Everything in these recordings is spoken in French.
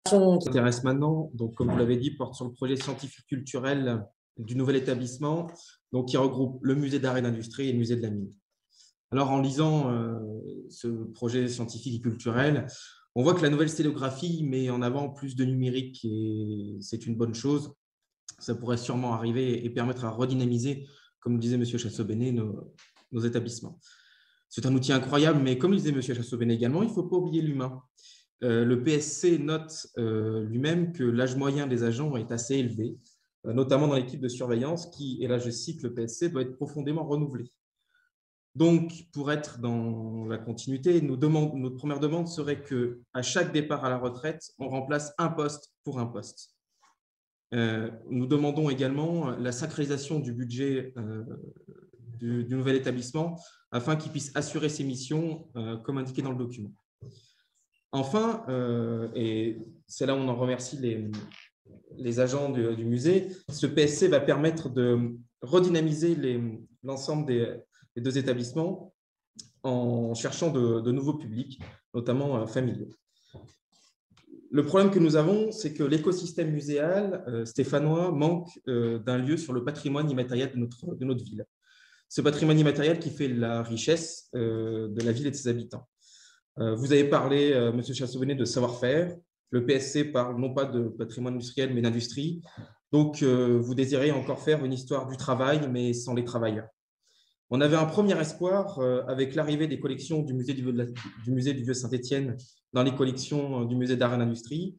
Qui m'intéresse maintenant, donc, comme vous l'avez dit, porte sur le projet scientifique culturel du nouvel établissement, donc, qui regroupe le musée d'art et d'industrie et le musée de la mine. Alors, en lisant ce projet scientifique et culturel, on voit que la nouvelle scénographie met en avant plus de numérique et c'est une bonne chose. Ça pourrait sûrement arriver et permettre à redynamiser, comme le disait M. Chassaubenet, nos établissements. C'est un outil incroyable, mais comme le disait M. Chassaubenet également, il ne faut pas oublier l'humain. Le PSC note lui-même que l'âge moyen des agents est assez élevé, notamment dans l'équipe de surveillance qui, et là je cite le PSC, doit être profondément renouvelé. Donc, pour être dans la continuité, notre première demande serait qu'à chaque départ à la retraite, on remplace un poste pour un poste. Nous demandons également la sacralisation du budget du nouvel établissement afin qu'il puisse assurer ses missions comme indiqué dans le document. Enfin, et c'est là où on en remercie les agents du musée, ce PSC va permettre de redynamiser l'ensemble des deux établissements en cherchant de nouveaux publics, notamment familiaux. Le problème que nous avons, c'est que l'écosystème muséal stéphanois manque d'un lieu sur le patrimoine immatériel de notre ville. Ce patrimoine immatériel qui fait la richesse de la ville et de ses habitants. Vous avez parlé, M. Chassaubenet, de savoir-faire. Le PSC parle non pas de patrimoine industriel, mais d'industrie. Donc, vous désirez encore faire une histoire du travail, mais sans les travailleurs. On avait un premier espoir avec l'arrivée des collections du musée du Vieux-Saint-Étienne dans les collections du musée d'art et d'industrie.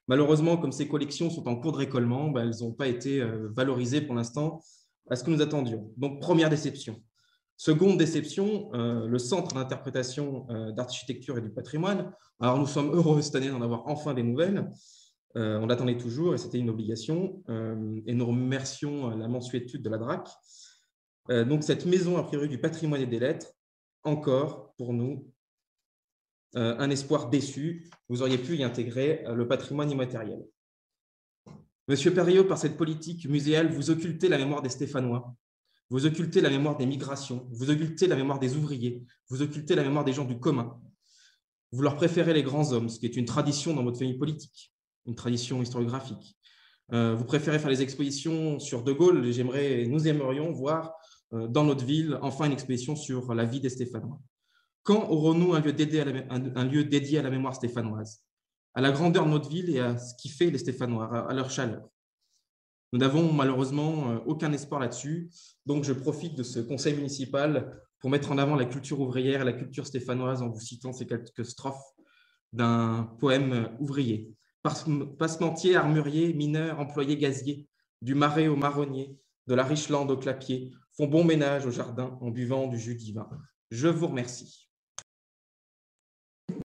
Malheureusement, comme ces collections sont en cours de récolement, elles n'ont pas été valorisées pour l'instant à ce que nous attendions. Donc, première déception. Seconde déception, le Centre d'interprétation d'architecture et du patrimoine. Alors, nous sommes heureux cette année d'en avoir enfin des nouvelles. On l'attendait toujours et c'était une obligation. Et nous remercions la mensuétude de la DRAC. Donc, cette maison, a priori, du patrimoine et des lettres, encore, pour nous, un espoir déçu. Vous auriez pu y intégrer le patrimoine immatériel. Monsieur Perriot, par cette politique muséale, vous occultez la mémoire des Stéphanois. Vous occultez la mémoire des migrations, vous occultez la mémoire des ouvriers, vous occultez la mémoire des gens du commun. Vous leur préférez les grands hommes, ce qui est une tradition dans votre famille politique, une tradition historiographique. Vous préférez faire les expositions sur De Gaulle, et nous aimerions voir dans notre ville enfin une exposition sur la vie des Stéphanois. Quand aurons-nous un lieu dédié à la mémoire stéphanoise, à la grandeur de notre ville et à ce qui fait les Stéphanois, à leur chaleur? Nous n'avons malheureusement aucun espoir là-dessus. Donc, je profite de ce conseil municipal pour mettre en avant la culture ouvrière et la culture stéphanoise en vous citant ces quelques strophes d'un poème ouvrier. Passementier, armurier, mineur, employé gazier, du marais au marronnier, de la riche lande au clapier, font bon ménage au jardin en buvant du jus divin. Je vous remercie.